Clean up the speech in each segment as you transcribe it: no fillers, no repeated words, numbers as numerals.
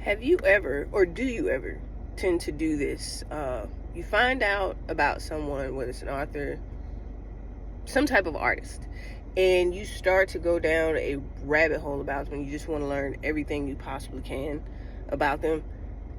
Have you ever, or do you ever, tend to do this? You find out about someone, whether it's an author, some type of artist, and you start to go down a rabbit hole about them. You just want to learn everything you possibly can about them.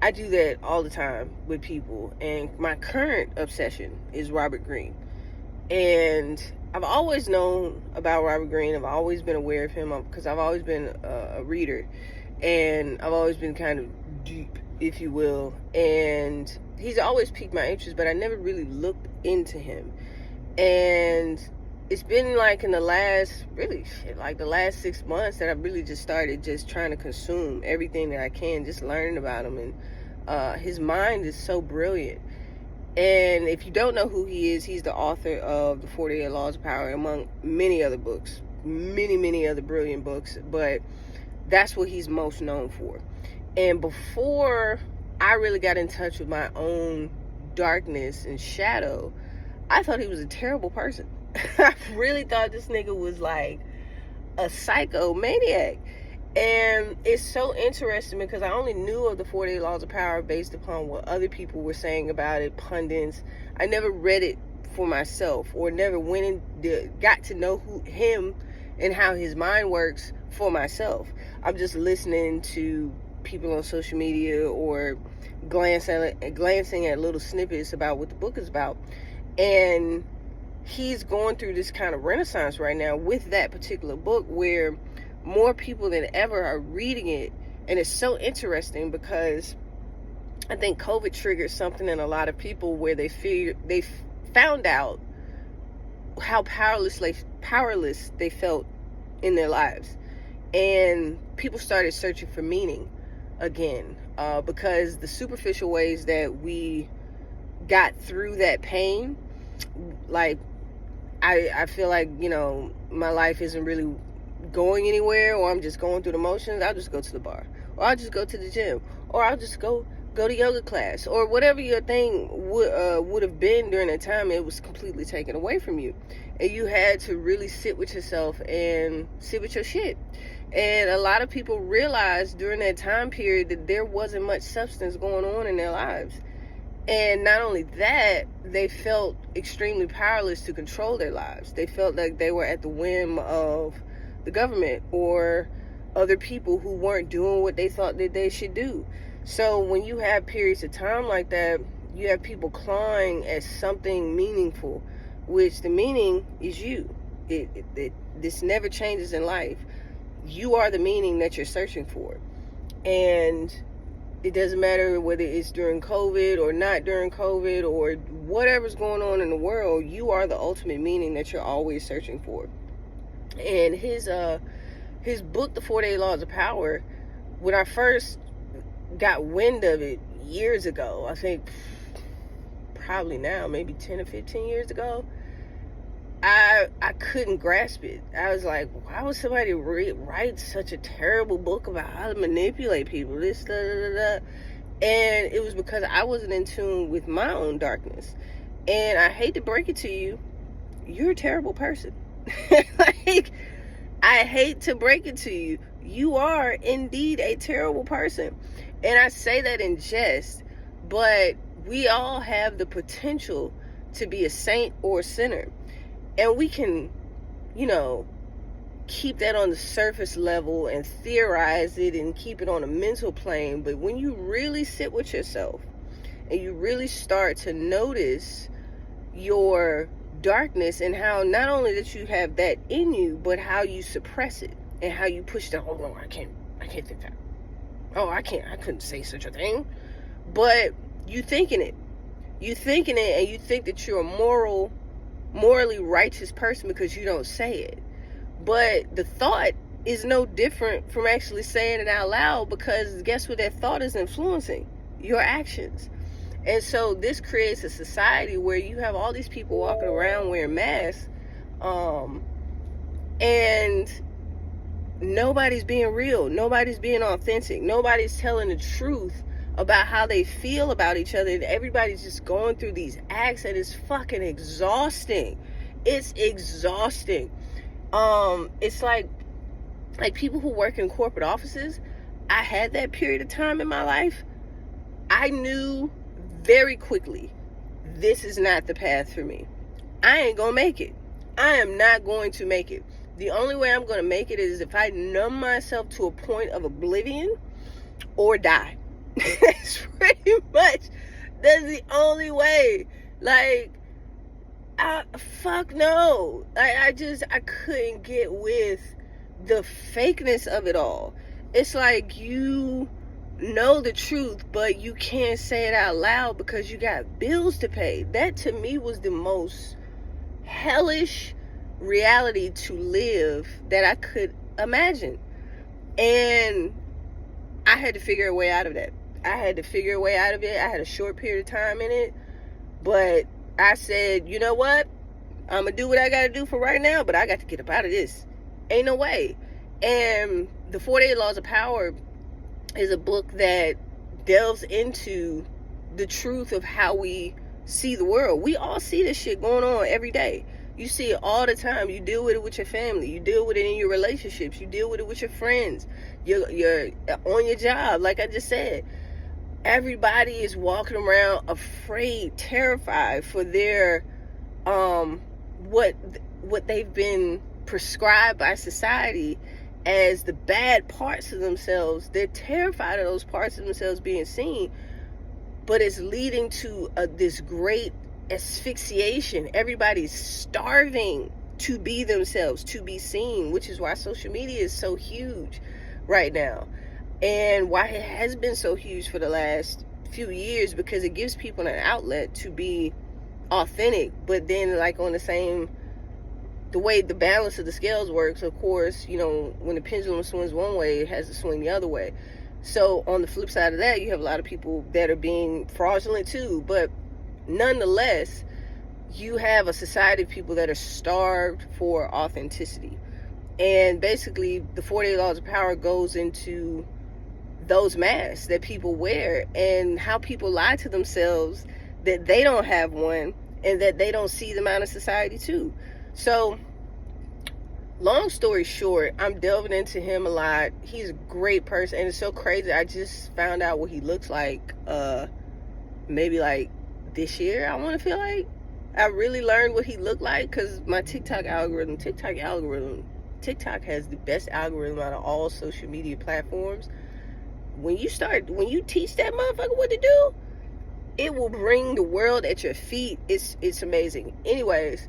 I do that all the time with people, and my current obsession is Robert Greene. And I've always known about Robert Greene. I've always been aware of him because I've always been a reader, and I've always been kind of deep, if you will. And he's always piqued my interest, but I never really looked into him. And it's been like in the last, the last 6 months that I've really just started just trying to consume everything that I can, just learning about him. And his mind is so brilliant. And if you don't know who he is, he's the author of the 48 Laws of Power, among many other books, many other brilliant books. But that's what he's most known for. And before I really got in touch with my own darkness and shadow, I thought he was a terrible person. I really thought this nigga was like a psychomaniac. And it's so interesting because I only knew of the 48 Laws of Power based upon what other people were saying about it, pundits. I never read it for myself, or never went and got to know him and how his mind works for myself. I'm just listening to people on social media or glancing at little snippets about what the book is about. And he's going through this kind of renaissance right now with that particular book, where more people than ever are reading it. And it's so interesting because I think COVID triggered something in a lot of people where they found out how powerless they felt in their lives. And people started searching for meaning again, because the superficial ways that we got through that pain, like I feel like, my life isn't really going anywhere, or I'm just going through the motions. I'll just go to the bar, or I'll just go to the gym, or I'll just go to yoga class, or whatever your thing would have been during that time. It was completely taken away from you, and you had to really sit with yourself and sit with your shit. And a lot of people realized during that time period that there wasn't much substance going on in their lives. And not only that, they felt extremely powerless to control their lives. They felt like they were at the whim of the government or other people who weren't doing what they thought that they should do. So when you have periods of time like that, you have people clawing at something meaningful, which the meaning is you. This never changes in life. You are the meaning that you're searching for. And it doesn't matter whether it's during COVID or not during COVID or whatever's going on in the world, you are the ultimate meaning that you're always searching for. And his book, The 48 Laws of Power, when I first got wind of it years ago, I think probably now, maybe 10 or 15 years ago, I couldn't grasp it. I was like, why would somebody write such a terrible book about how to manipulate people? This, da, da, da, da. And it was because I wasn't in tune with my own darkness. And I hate to break it to you, you're a terrible person. Like, I hate to break it to you. You are indeed a terrible person. And I say that in jest, but we all have the potential to be a saint or a sinner. And we can, keep that on the surface level and theorize it and keep it on a mental plane. But when you really sit with yourself and you really start to notice your darkness and how not only that you have that in you, but how you suppress it and how you push down, oh no, I can't think that. Oh, I couldn't say such a thing. But you thinking it and you think that you're a morally righteous person because you don't say it. But the thought is no different from actually saying it out loud, because guess what that thought is influencing? Your actions. And so this creates a society where you have all these people walking around wearing masks, and nobody's being real, nobody's being authentic, nobody's telling the truth about how they feel about each other, and everybody's just going through these acts, and it's fucking exhausting. It's exhausting. It's like people who work in corporate offices, I had that period of time in my life, I knew very quickly, this is not the path for me. I ain't gonna make it. I am not going to make it. The only way I'm gonna make it is if I numb myself to a point of oblivion or die. That's pretty much, that's the only way. Like, fuck no. I couldn't get with the fakeness of it all. It's like you know the truth, but you can't say it out loud because you got bills to pay. That to me was the most hellish reality to live that I could imagine. And I had to figure a way out of that. I had a short period of time in it, but I said, you know what? I'm gonna do what I gotta do for right now, but I got to get up out of this. Ain't no way. And the 48 Laws of Power is a book that delves into the truth of how we see the world. We all see this shit going on every day. You see it all the time. You deal with it with your family. You deal with it in your relationships. You deal with it with your friends. You're on your job, like I just said. Everybody is walking around afraid, terrified for their what they've been prescribed by society as the bad parts of themselves. They're terrified of those parts of themselves being seen, but it's leading to this great asphyxiation. Everybody's starving to be themselves, to be seen, which is why social media is so huge right now, and why it has been so huge for the last few years, because it gives people an outlet to be authentic. But then, like, on the way the balance of the scales works, of course, you know, when the pendulum swings one way, it has to swing the other way. So on the flip side of that, you have a lot of people that are being fraudulent too. But nonetheless, you have a society of people that are starved for authenticity. And basically, the 48 Laws of Power goes into those masks that people wear and how people lie to themselves that they don't have one and that they don't see them out of society too. So, long story short, I'm delving into him a lot. He's a great person, and it's so crazy. I just found out what he looks like maybe like this year. I really learned what he looked like because my TikTok has the best algorithm out of all social media platforms. When you teach that motherfucker what to do, it will bring the world at your feet. It's amazing. Anyways,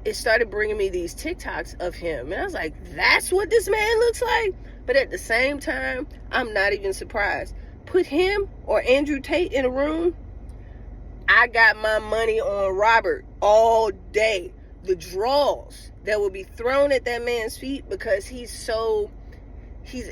it started bringing me these TikToks of him, and I was like, that's what this man looks like. But at the same time, I'm not even surprised. Put him or Andrew Tate in a room, I got my money on Robert all day. The draws that will be thrown at that man's feet, because he's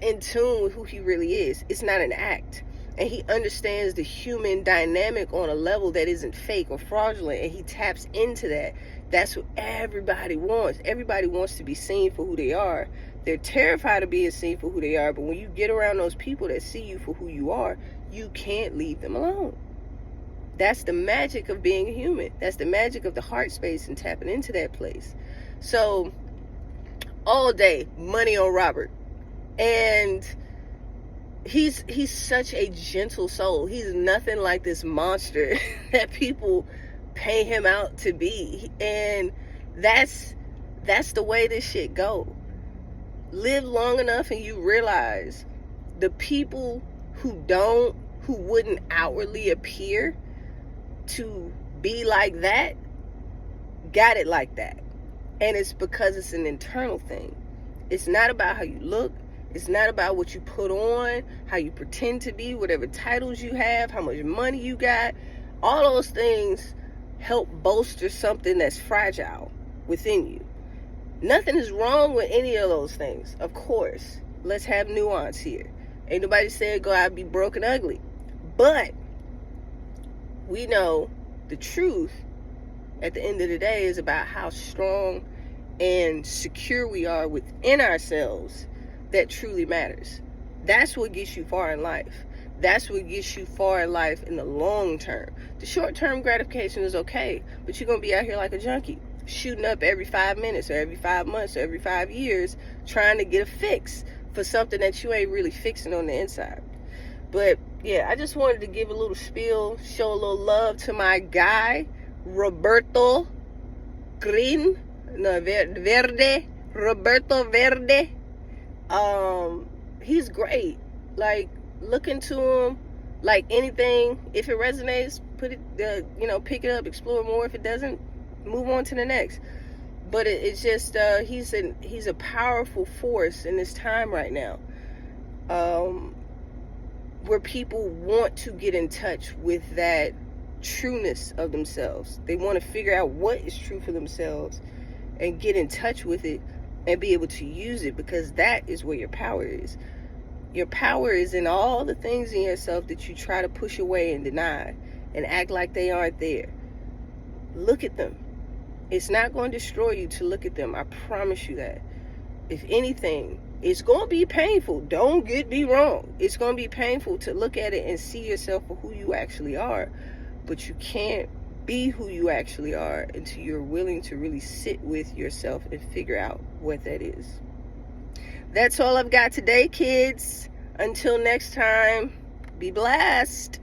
in tune with who he really is. It's not an act. And he understands the human dynamic on a level that isn't fake or fraudulent, and he taps into that. That's what everybody wants. Everybody wants to be seen for who they are. They're terrified of being seen for who they are, but when you get around those people that see you for who you are, you can't leave them alone. That's the magic of being a human. That's the magic of the heart space and tapping into that place. So, all day, money on Robert. And he's such a gentle soul. He's nothing like this monster that people pay him out to be. And that's the way this shit go. Live long enough and you realize the people who wouldn't outwardly appear to be like that, got it like that. And it's because it's an internal thing. It's not about how you look. It's not about what you put on, how you pretend to be, whatever titles you have, how much money you got. All those things help bolster something that's fragile within you. Nothing is wrong with any of those things. Of course, let's have nuance here. Ain't nobody said go out and be broke and ugly. But we know the truth at the end of the day is about how strong and secure we are within ourselves. That truly matters. That's what gets you far in life. That's what gets you far in life in the long term. The short-term gratification is okay, but you're going to be out here like a junkie, shooting up every 5 minutes or every 5 months or every 5 years, trying to get a fix for something that you ain't really fixing on the inside. But yeah, I just wanted to give a little spiel, show a little love to my guy, Roberto Greene, no, Verde, Roberto Verde. He's great. Like, look into him. Like anything, if it resonates, put it, pick it up, explore more. If it doesn't, move on to the next. But it's just he's a powerful force in this time right now, where people want to get in touch with that trueness of themselves. They want to figure out what is true for themselves and get in touch with it and be able to use it, because that is where your power is. Your power is in all the things in yourself that you try to push away and deny and act like they aren't there. Look at them. It's not going to destroy you to look at them. I promise you that. If anything, it's going to be painful. Don't get me wrong. It's going to be painful to look at it and see yourself for who you actually are. But you can't be who you actually are until you're willing to really sit with yourself and figure out what that is. That's all I've got today, kids. Until next time, be blessed.